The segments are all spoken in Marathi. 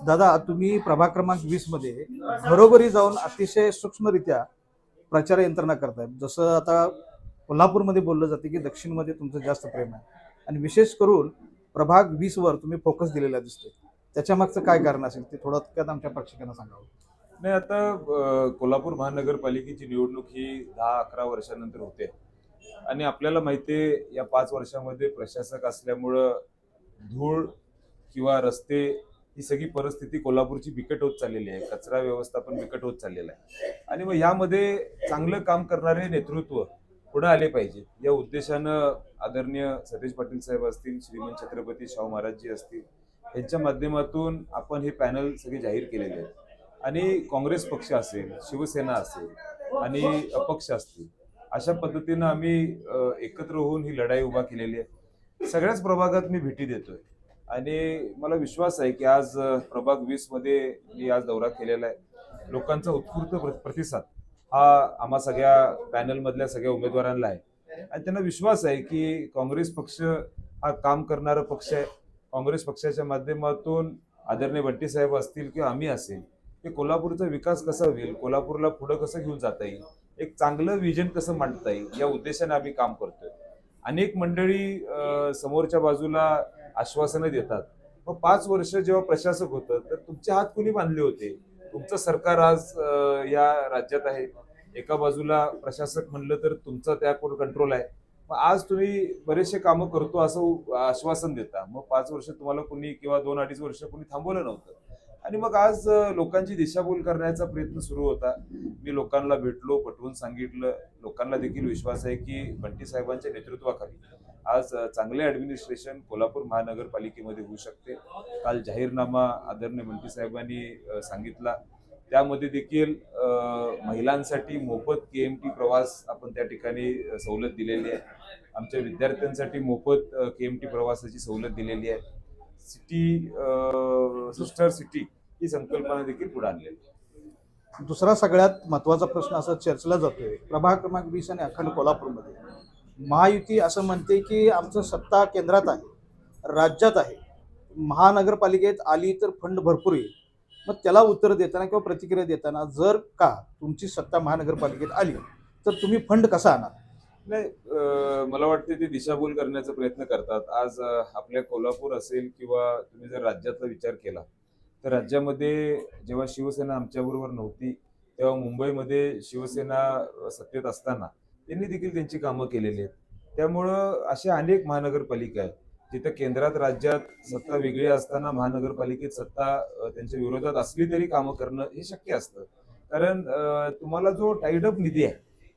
दादा, तुम्ही प्रभाग क्रमांक 20 मध्ये घरोघरी जाऊन अतिशय सूक्ष्मरित्या प्रचार यंत्रणा करताय. जसं आता कोल्हापूरमध्ये बोललं जाते की दक्षिणमध्ये तुमचं जास्त प्रेम आहे आणि विशेष करून प्रभाग 20 वर तुम्ही फोकस दिलेला दिसतोय. त्याच्या मागचं काय कारण असेल ते थोडक्यात आमच्या प्रेक्षकांना सांगावं. नाही आता कोल्हापूर महानगरपालिकेची निवडणूक ही 10-11 वर्षानंतर होते आणि आपल्याला माहिती आहे या 5 वर्षामध्ये प्रशासक असल्यामुळं धूळ किंवा रस्ते ही सगळी परिस्थिती कोल्हापूरची बिकट होत चाललेली आहे. कचरा व्यवस्थापन बिकट होत चाललेलं आहे आणि मग यामध्ये चांगलं काम करणारे नेतृत्व पुढे आले पाहिजे या उद्देशानं आदरणीय सतेज पाटील साहेब असतील, श्रीमंत छत्रपती शाहू महाराजजी असतील, यांच्या माध्यमातून आपण हे पॅनल सगळे जाहीर केलेले आहेत आणि काँग्रेस पक्ष असेल, शिवसेना असेल आणि अपक्ष असतील, अशा पद्धतीनं आम्ही एकत्र होऊन ही लढाई उभा केलेली आहे. सगळ्याच प्रभागात मी भेटी देतोय आणि मला विश्वास आहे की आज प्रभाग 20 मध्ये मी आज दौरा केलेला आहे. लोकांचा उत्स्फूर्त प्रतिसाद हा आम्हा सगळ्या पॅनल मधल्या सगळ्या उमेदवारांना आहे आणि त्यांना विश्वास आहे की काँग्रेस पक्ष हा काम करणारा पक्ष आहे. काँग्रेस पक्षाच्या माध्यमातून आदरणीय बंटी साहेब असतील किंवा आम्ही असेल, की कोल्हापूरचा विकास कसा होईल, कोल्हापूरला पुढे कसं घेऊन जाता येईल, एक चांगलं विजन कसं मांडता येईल या उद्देशाने आम्ही काम करतोय. अनेक मंडळी समोरच्या बाजूला आश्वासनं देतात. मग 5 वर्ष जेव्हा प्रशासक होतं तर तुमचे हात कुणी बांधले होते? तुमचं सरकार आज या राज्यात आहे. एका बाजूला प्रशासक म्हणलं तर तुमचा त्यावर कंट्रोल आहे. मग आज तुम्ही बरेचसे कामं करतो असं आश्वासन देता. मग 5 वर्ष तुम्हाला कुणी किंवा 2-2.5 वर्ष कुणी थांबवलं नव्हतं आणि मग आज लोकांची दिशाभूल करण्याचा प्रयत्न सुरू होता. मी लोकांना भेटलो, पटवून सांगितलं. लोकांना देखील विश्वास आहे की बंटी साहेबांच्या नेतृत्वाखाली आज चांगले ऍडमिनिस्ट्रेशन कोल्हापूर महानगरपालिकेमध्ये होऊ शकते. काल जाहीरनामा आदरणीय बंटी साहेबांनी सांगितला. त्यामध्ये देखील महिलांसाठी मोफत केएमटी प्रवास आपण त्या ठिकाणी सवलत दिलेली आहे. आमच्या विद्यार्थ्यांसाठी मोफत केएमटी प्रवासाची सवलत दिलेली आहे. सिटी सिस्टर सिटी ही संकल्पना देखील पुढे आणलेली आहे. दुसरा सगळ्यात महत्वाचा प्रश्न असा चर्चला जातोय, प्रभाग क्रमांक 20 आणि अखंड कोल्हापूरमध्ये महायुती असं म्हणते की आमचं सत्ता केंद्रात आहे, राज्यात आहे, महानगरपालिकेत आली तर फंड भरपूर येईल. मग त्याला उत्तर देताना किंवा प्रतिक्रिया देताना जर का तुमची सत्ता महानगरपालिकेत आली तर तुम्ही फंड कसा आणणार? नाही, मला वाटते ते दिशाभूल करण्याचा प्रयत्न करतात. आज आपल्या कोल्हापूर असेल किंवा तुम्ही जर राज्याचा विचार केला तर राज्यामध्ये जेव्हा शिवसेना आमच्याबरोबर नव्हती तेव्हा मुंबईमध्ये शिवसेना सत्तेत असताना त्यांनी देखील त्यांची कामं केलेली आहेत. त्यामुळं अशा अनेक महानगरपालिका आहेत जिथं केंद्रात राज्यात सत्ता वेगळी असताना महानगरपालिकेत सत्ता त्यांच्या विरोधात असली तरी कामं करणं हे शक्य असतं. कारण तुम्हाला जो टाईडअप निधी आहे,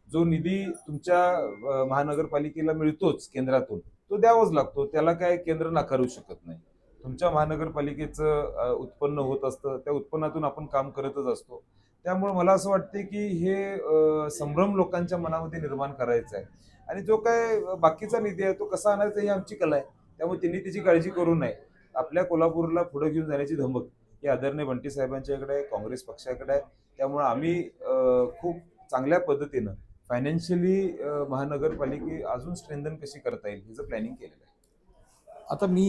जो निधी तुमच्या महानगरपालिकेला मिळतोच केंद्रातून, तो द्यावाच लागतो. त्याला काय केंद्र नाकारू शकत नाही. तुमच्या महानगरपालिकेचं उत्पन्न होत असतं, त्या उत्पन्नातून आपण काम करतच असतो. त्यामुळे मला असं वाटते की हे संभ्रम लोकांच्या मनामध्ये निर्माण करायचा आहे आणि जो काय बाकीचा निधी आहे तो कसा आणायचा ही आमची कला आहे. त्यामुळे त्यांनी त्याची काळजी करू नये. आपल्या कोल्हापूरला पुढे घेऊन जाण्याची धमक ही आदरणीय बंटी साहेबांच्याकडे आहे, काँग्रेस पक्षाकडे आहे. त्यामुळे आम्ही खूप चांगल्या पद्धतीनं फायनान्शियली महानगरपालिके अजून स्ट्रेंथन कशी करता येईल ह्याचं प्लॅनिंग केलेलं आहे. आता मी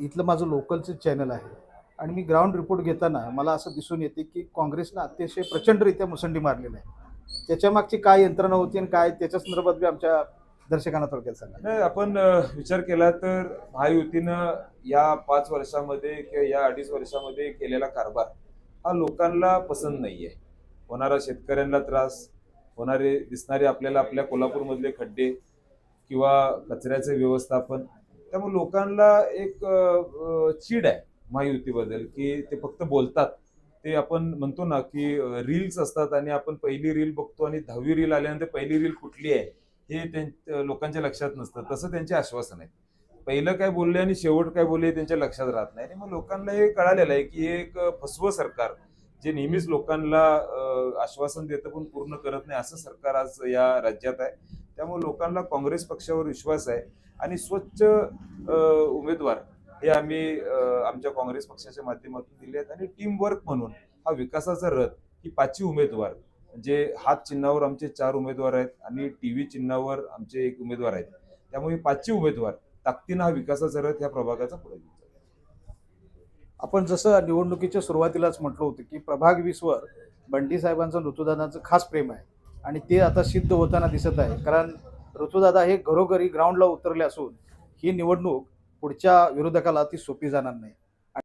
इथलं माझं लोकलचं चॅनल आहे आणि मी ग्राउंड रिपोर्ट घेताना मला असं दिसून येते की काँग्रेसनं अतिशय प्रचंडरित्या मुसंडी मारलेली आहे. त्याच्या मागची काय यंत्रणा होती आणि काय त्याच्या संदर्भात बी आमच्या दर्शकांना थोडक्यात सांगा. नाही, आपण विचार केला तर महायुतीनं या 5 वर्षामध्ये किंवा या 2.5 वर्षामध्ये केलेला कारभार हा लोकांना पसंत नाहीये. होणारा शेतकऱ्यांना त्रास, होणारे दिसणारे आपल्याला आपल्या कोल्हापूरमधले खड्डे किंवा कचऱ्याचे व्यवस्थापन, त्यामुळे लोकांना एक चीड आहे महायुतीबद्दल की ते फक्त बोलतात. ते आपण म्हणतो ना की रील्स असतात आणि आपण पहिली रील बघतो आणि 10वी रील आल्यानंतर पहिली रील कुठली आहे हे लोकांच्या लक्षात नसतं. तसं त्यांचे आश्वासन आहे. पहिलं काय बोलले आणि शेवट काय बोलले त्यांच्या लक्षात राहत नाही. आणि मग लोकांना हे कळालेलं आहे की हे एक फसवं सरकार जे नेहमीच लोकांना आश्वासन देतं पण पूर्ण करत नाही असं सरकार आज या राज्यात आहे. त्यामुळे लोकांना काँग्रेस पक्षावर विश्वास आहे आणि स्वच्छ उमेदवार हे आम्ही आमच्या काँग्रेस पक्षाच्या माध्यमातून दिले आहेत. आणि टीम वर्क म्हणून हा विकासाचा रथ ही 5 उमेदवार म्हणजे हात चिन्हावर आमचे 4 उमेदवार आहेत आणि टीव्ही चिन्हावर आमचे 1 उमेदवार आहेत. त्यामुळे 5 उमेदवार ताकदीनं हा विकासाचा रथ या प्रभागाचा पुढे घेऊन जातात. आपण जसं निवडणुकीच्या सुरुवातीलाच म्हटलं होतं की प्रभाग 20वर बंटी साहेबांचं ऋतुदादांचं खास प्रेम आहे आणि ते आता सिद्ध होताना दिसत आहे. कारण ऋतुदादा हे घरोघरी ग्राउंडला उतरले असून ही निवडणूक पुढच्या विरोधकाला ती सोपी जाणार नाही.